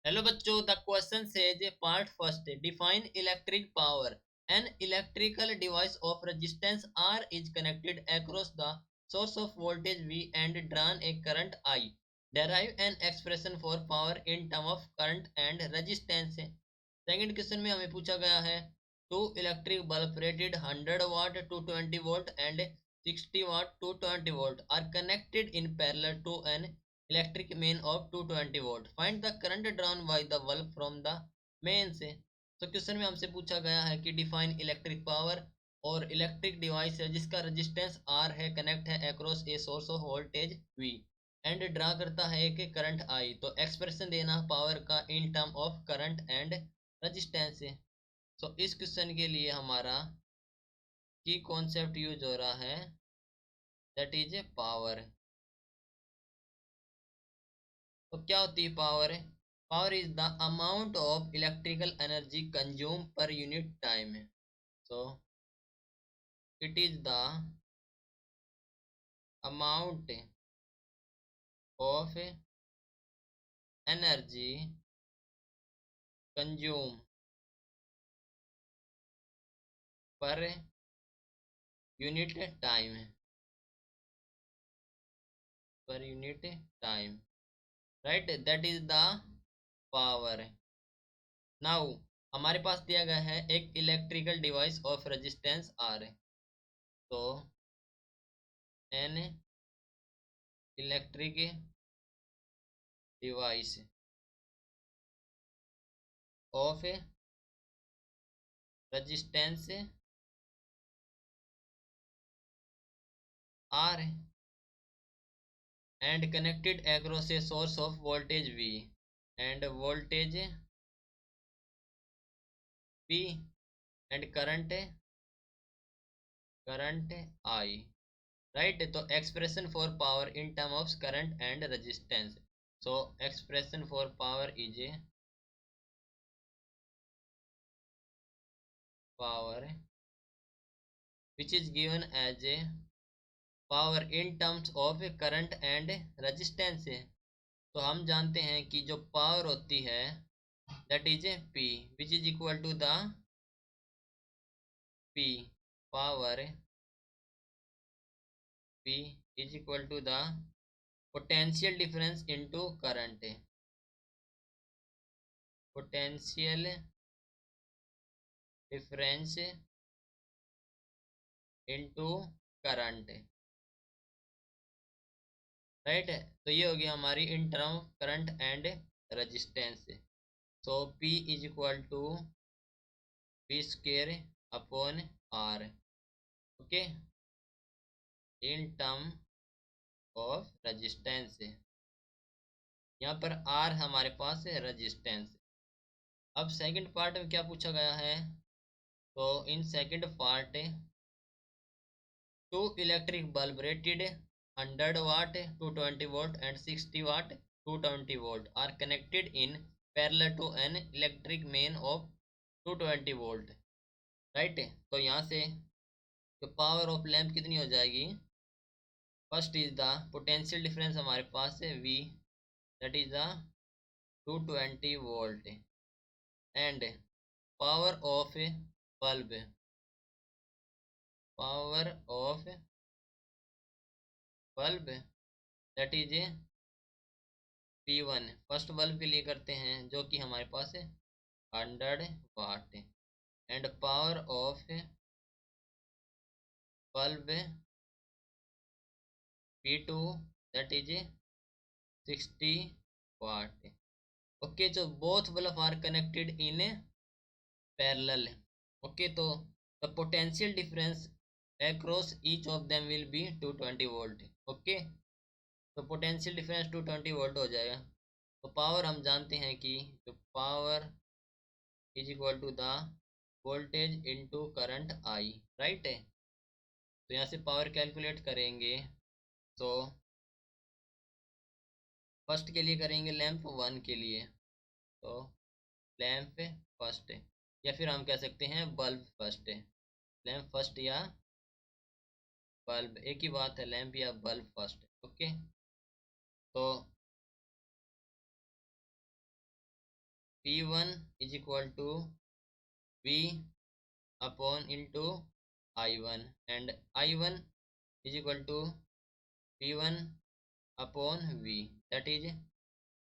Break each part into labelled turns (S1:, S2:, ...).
S1: Hello बच्चों, the question says part first, define electric power. An electrical device of resistance R is connected across the source of voltage V and drawn a current I. Derive an expression for power in term of current and resistance. Second question में हमें पूछा गया है two electric bulb rated 100 watt two 20 volt and 60 watt two 20 volt are connected in parallel to an electric main of 220 volt, find the current drawn by the bulb from the main से। तो question में हमसे पूछा गया है कि define electric power, और electric device है जिसका रेजिस्टेंस R है, कनेक्ट है across a source of voltage V and draw करता है कि करंट I। तो एक्सप्रेशन देना पावर का इन term of current and resistance से। तो इस क्वेश्चन के लिए हमारा की कॉन्सेप्ट यूज हो रहा है, दैट इज ए पावर। तो क्या होती है power? Power is the amount of electrical energy consume per unit time. So it is the amount of energy consume per unit time, per unit time, right, that is the power. Now हमारे पास दिया गया है एक electrical device of resistance R। तो an electric device of resistance R and connected across a source of voltage V and voltage P and current I, right? तो expression for power in term of current and resistance. So expression for power is a power which is given as a power in terms of current and resistance। तो हम जानते हैं कि जो power होती है that is a P which is equal to the P power P is equal to the potential difference into current, potential difference into current, right. तो ये हो गया हमारी in term current and resistance. So P is equal to V square upon R, okay, in term of resistance. यहाँ पर R हमारे पास है रेजिस्टेंस। अब सेकंड पार्ट में क्या पूछा गया है? तो in second part two electric bulb rated 100 watt two 20 volt and 60 watt two 20 volt are connected in parallel to an electric main of 220 volt, right. तो यहाँ से तो पावर ऑफ लैम्प कितनी हो जाएगी? First is the potential difference हमारे पास है V, that is the 220 volt and power of bulb, power of bulb that is P1। First bulb के लिए करते हैं जो कि हमारे पास है 100 watt and power of bulb P2 that is 60 watt. Okay, so both bulb are connected in parallel, okay, तो the potential difference across each of them will be 220 volt, okay. तो पोटेंशियल डिफरेंस 220 वोल्ट हो जाएगा। तो power हम जानते हैं कि जो power is equal to the voltage into current I, right है। तो यहाँ से पावर कैलकुलेट करेंगे। तो फर्स्ट के लिए करेंगे लैंप 1 के लिए, तो लैंप फर्स्ट, या फिर हम कह सकते हैं बल्ब फर्स्ट। लैंप फर्स्ट या बल्ब एक ही बात है, लैंप या बल्ब फर्स्ट, ओके। तो P1 is equal to V upon into I1 and I1 is equal to P1 upon V, that is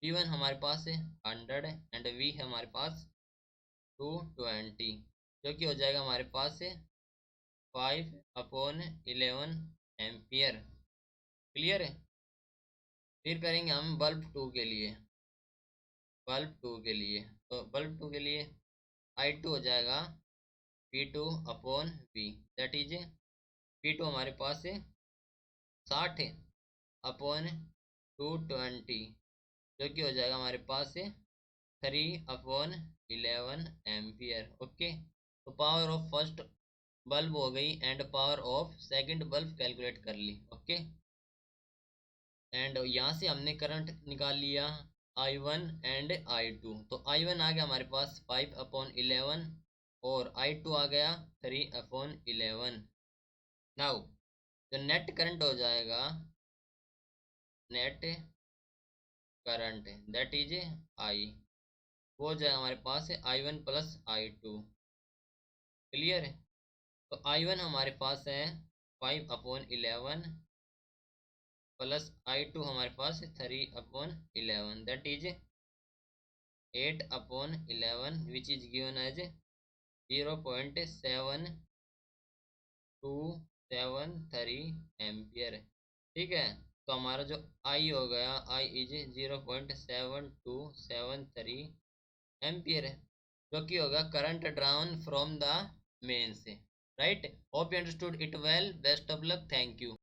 S1: P1 हमारे पास है 100 एंड V है हमारे पास 220, जो कि हो जाएगा हमारे पास है 5/11 एम्पियर। क्लियर है। फिर करेंगे हम बल्ब टू के लिए। तो बल्ब टू के लिए I2 हो जाएगा P2/V, दैट इज P2 हमारे पास है 60/220, जो कि हो जाएगा हमारे पास है 3/11 एम्पियर। ओके, तो पावर ऑफ फर्स्ट बल्ब हो गई and power of second bulb calculate कर ली। ओके, एंड यहाँ से हमने करंट निकाल लिया I1 एंड I2। तो I1 आ गया हमारे पास 5/11 और I2 आ गया 3/11। नाउ जो नेट करंट हो जाएगा, net current that is I, वो हो जाएगा हमारे पास है I1 प्लस I2। क्लियर है। तो I1 हमारे पास है 5/11 प्लस I2 हमारे पास है 3/11, that is 8/11 which is given as 0.7273 ampere. ठीक है, तो हमारा जो I हो गया, I इज 0.7273 एम्पियर है, जो कि होगा current drawn from the main से। Right, hope you understood it well. Best of luck, thank you.